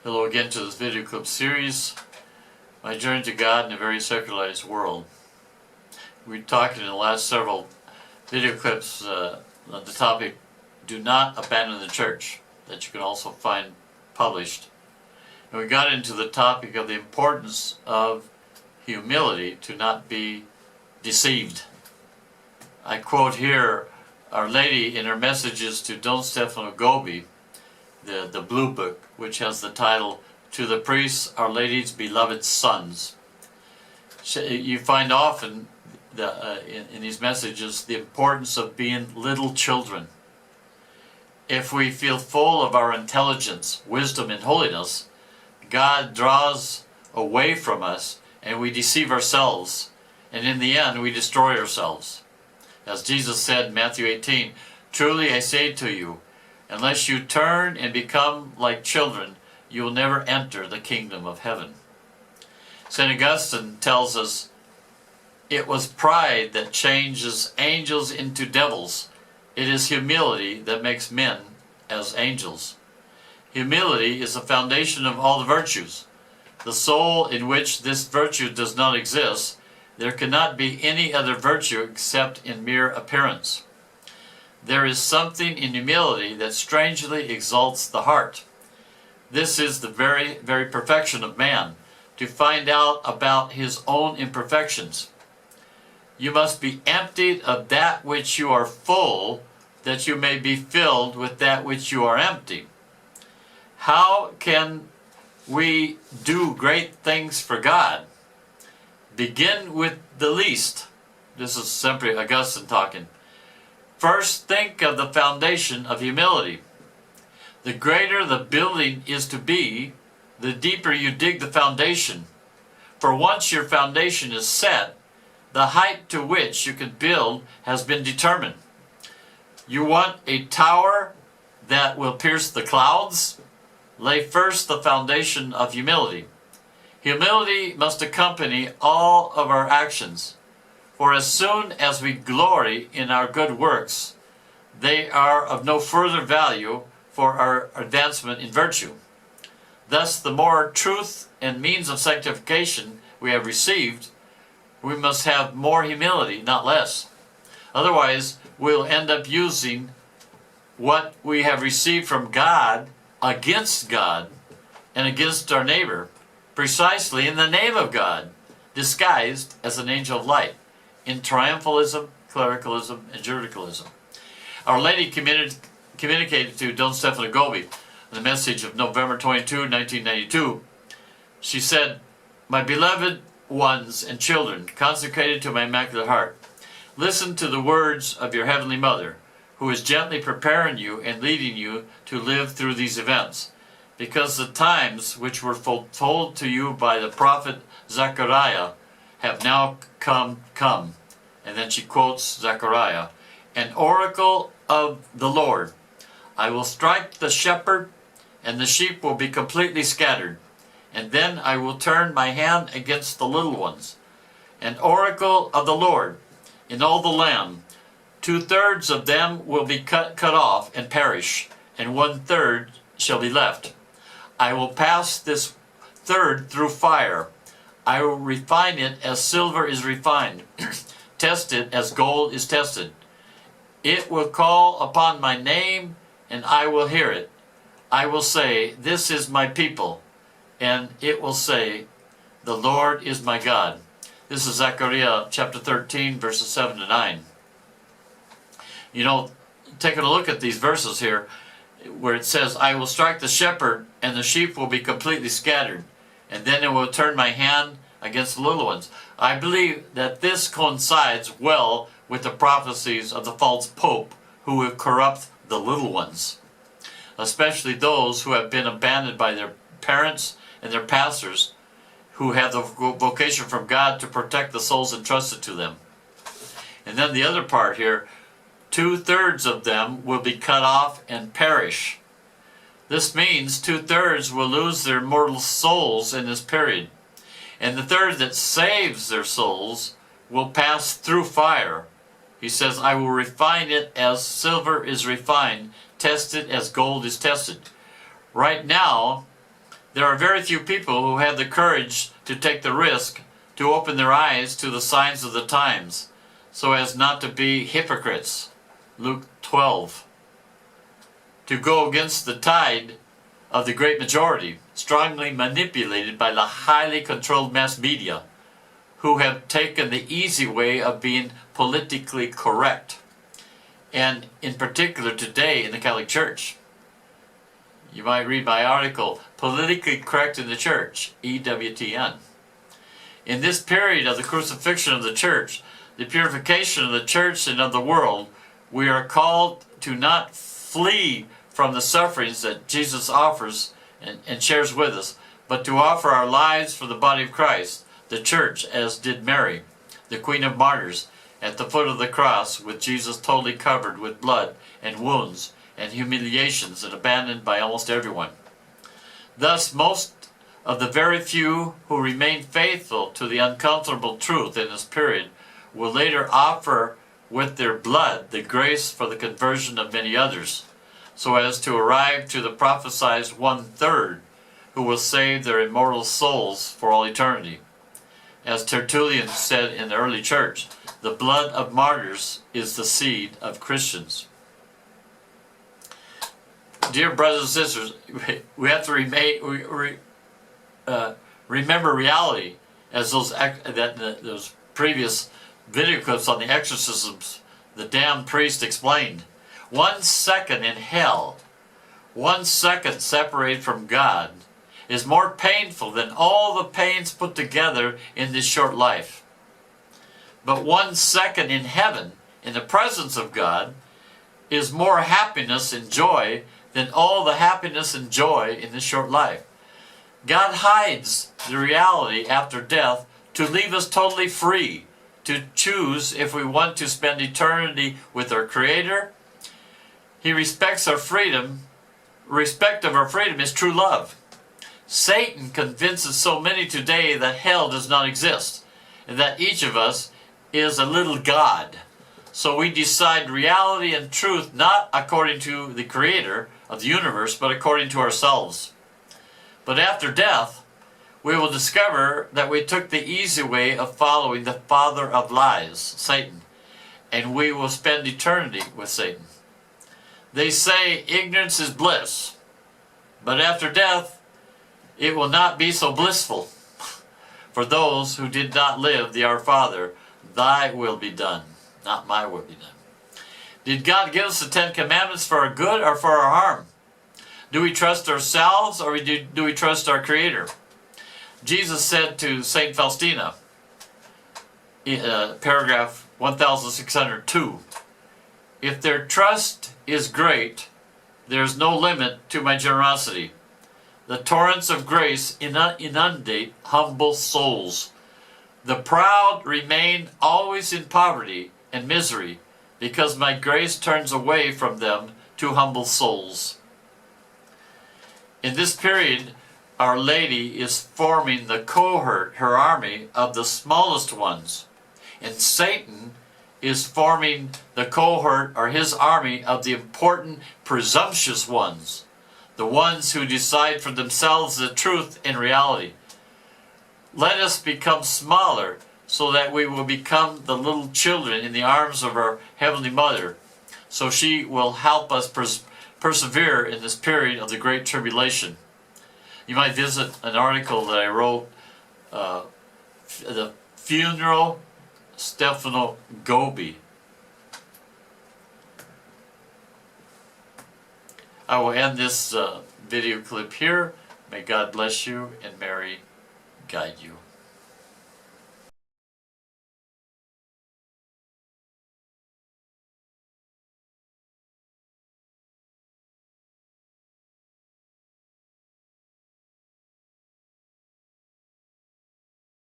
Hello again to this video clip series, My Journey to God in a Very Secularized World. We talked in the last several video clips on the topic, Do Not Abandon the Church, that you can also find published. And we got into the topic of the importance of humility to not be deceived. I quote here Our Lady in her messages to Don Stefano Gobi, the Blue Book, which has the title, To the Priests, Our Lady's Beloved Sons. You find often in these messages the importance of being little children. If we feel full of our intelligence, wisdom, and holiness, God draws away from us and we deceive ourselves, and in the end we destroy ourselves. As Jesus said in Matthew 18, Truly I say to you, unless you turn and become like children, you will never enter the kingdom of heaven. St. Augustine tells us, it was pride that changes angels into devils. It is humility that makes men as angels. Humility is the foundation of all the virtues. The soul in which this virtue does not exist, there cannot be any other virtue except in mere appearance. There is something in humility that strangely exalts the heart. This is the very, very perfection of man, to find out about his own imperfections. You must be emptied of that which you are full, that you may be filled with that which you are empty. How can we do great things for God? Begin with the least. This is simply Augustine talking. First, think of the foundation of humility. The greater the building is to be, the deeper you dig the foundation. For once your foundation is set, the height to which you can build has been determined. You want a tower that will pierce the clouds? Lay first the foundation of humility. Humility must accompany all of our actions. For as soon as we glory in our good works, they are of no further value for our advancement in virtue. Thus, the more truth and means of sanctification we have received, we must have more humility, not less. Otherwise, we'll end up using what we have received from God against God and against our neighbor, precisely in the name of God, disguised as an angel of light, in triumphalism, clericalism, and juridicalism. Our Lady communicated to Don Stefano Gobi the message of November 22, 1992. She said, My beloved ones and children, consecrated to my Immaculate Heart, listen to the words of your Heavenly Mother, who is gently preparing you and leading you to live through these events, because the times which were foretold to you by the prophet Zechariah have now come. And then she quotes Zechariah, An oracle of the Lord. I will strike the shepherd, and the sheep will be completely scattered. And then I will turn my hand against the little ones. An oracle of the Lord in all the land. 2/3 of them will be cut off and perish, and 1/3 shall be left. I will pass this third through fire. I will refine it as silver is refined, test it as gold is tested. It will call upon my name, and I will hear it. I will say, This is my people, and it will say, The Lord is my God. This is Zechariah chapter 13, verses 7 to 9. You know, taking a look at these verses here, where it says, I will strike the shepherd, and the sheep will be completely scattered, and then it will turn my hand against the little ones. I believe that this coincides well with the prophecies of the false pope who will corrupt the little ones, especially those who have been abandoned by their parents and their pastors, who have the vocation from God to protect the souls entrusted to them. And then the other part here, 2/3 of them will be cut off and perish. This means 2/3 will lose their mortal souls in this period. And the third that saves their souls will pass through fire. He says, I will refine it as silver is refined, test it as gold is tested. Right now, There are very few people who have the courage to take the risk to open their eyes to the signs of the times, so as not to be hypocrites. Luke 12. To go against the tide of the great majority, strongly manipulated by the highly controlled mass media, who have taken the easy way of being politically correct. And in particular today in the Catholic Church. You might read my article, Politically Correct in the Church, EWTN. In this period of the crucifixion of the Church, the purification of the Church and of the world, we are called to not flee from the sufferings that Jesus offers and shares with us, but to offer our lives for the body of Christ, the Church, as did Mary, the Queen of Martyrs, at the foot of the cross, with Jesus totally covered with blood and wounds and humiliations and abandoned by almost everyone. Thus, most of the very few who remain faithful to the uncomfortable truth in this period will later offer with their blood the grace for the conversion of many others, so as to arrive to the prophesied 1/3 who will save their immortal souls for all eternity. As Tertullian said in the early church, the blood of martyrs is the seed of Christians. Dear brothers and sisters, we have to remember reality, as those previous video clips on the exorcisms, the damned priest explained. 1 second in hell, 1 second separated from God, is more painful than all the pains put together in this short life. But 1 second in heaven, in the presence of God, is more happiness and joy than all the happiness and joy in this short life. God hides the reality after death to leave us totally free to choose if we want to spend eternity with our Creator. He respects our freedom. Respect of our freedom is true love. Satan convinces so many today that hell does not exist and that each of us is a little God. So we decide reality and truth not according to the Creator of the universe, but according to ourselves. But after death, we will discover that we took the easy way of following the father of lies, Satan, and we will spend eternity with Satan. They say ignorance is bliss, but after death, it will not be so blissful. For those who did not live the Our Father, thy will be done, not my will be done. Did God give us the 10 Commandments for our good or for our harm? Do we trust ourselves or do we trust our Creator? Jesus said to Saint Faustina, paragraph 1602, if their trust is great, there is no limit to my generosity. The torrents of grace inundate humble souls. The proud remain always in poverty and misery, because my grace turns away from them to humble souls. In this period, Our Lady is forming the cohort, her army, of the smallest ones. And Satan is forming the cohort, or his army, of the important, presumptuous ones. The ones who decide for themselves the truth and reality. Let us become smaller so that we will become the little children in the arms of our Heavenly Mother, so she will help us persevere in this period of the Great Tribulation. You might visit an article that I wrote, the funeral Stefano Gobi. I will end this video clip here. May God bless you and Mary guide you.